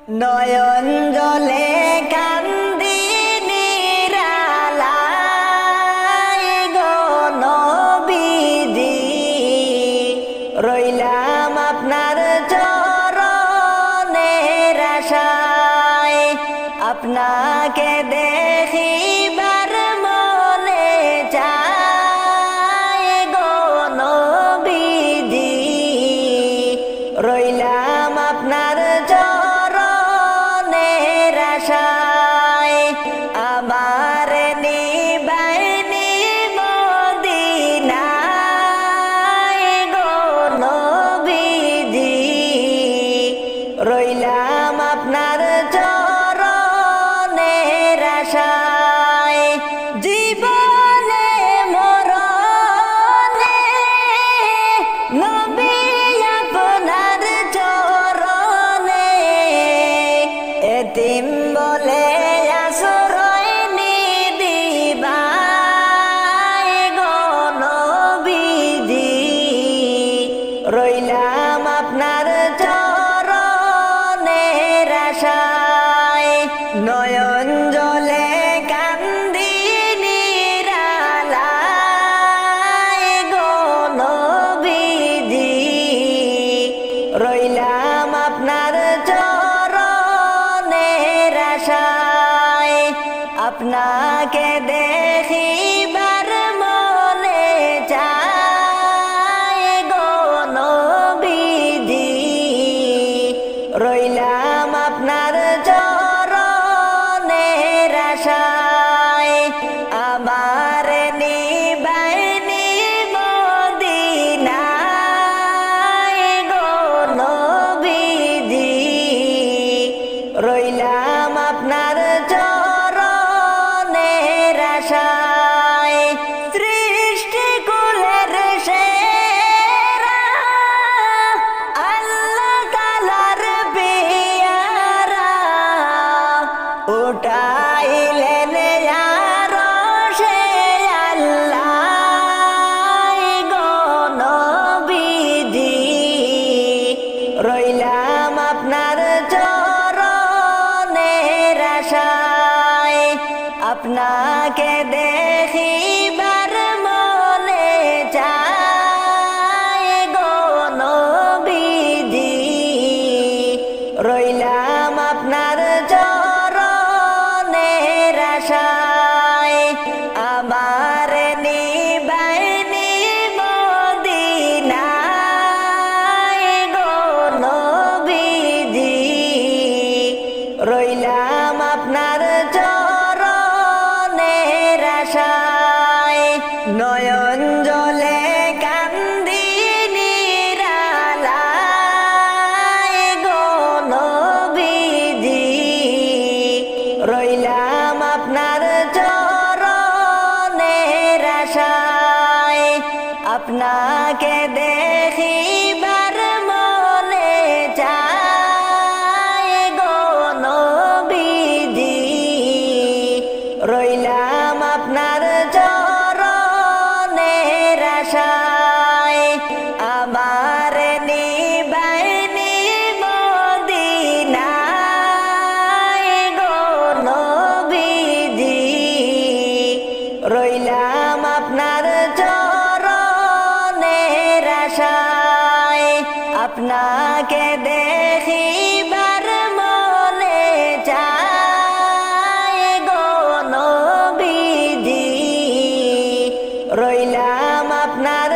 নয়ন জলে কান্দি নিরালায় গো নবীজি, রইলাম আপনার চরণের আশায়। আপনাকে দেখিবার মনে চায় গো নবীজি, রইলাম আপনার চরণের আশায়। আমার নিবাইনি মদিনায় গো নবীজি, রইলাম আপনার চরণের আশায়। জীবনে মরণে নবী আপনার চরণে, এতিম বলে আশ্রয় নিদিবাই গো নবীজি, রইলাম আপনার চরণের আশায়। নয়ন জলে কান্দি নিরালায় গো নবীজি, রইলাম আপনার চরণের আশায়। আপনাকে দেখিবার মনে চায় গো নবীজি, রইলাম আপনার চরণের আশায়। আমার নিবাইনি মদিনায় গো নবীজি, রইলাম আপনার চরণের আশায়। সৃষ্টি কুলের সেরা আল্লাহ তাআলার পেয়ারা, উঠাইলেন আরশে আল্লাহ গো নবীজি, রইলাম আপনার চরণের আশায়। আপনাকে দেখিবার মনে চায় গো নবীজি, রইলাম আপনার চরণের আশায়। আমার নিবাইনি মদিনায় গো নবীজি, রইলাম আপনার চরণের আশায়। নয়ন জলে কান্দি নিরালায় গো নবীজি, রইলাম আপনার চরণের আশায়। আপনাকে দেখিবার মনে চায় গো নবীজি, রইলাম আপনার চরণের আশায়। আমার নিবাইনি মদিনায় গো নবীজি, রইলাম আপনার চরণের আশায়। আপনাকে দেখিবার মনে চায় গো নবীজি, রইলাম আপনার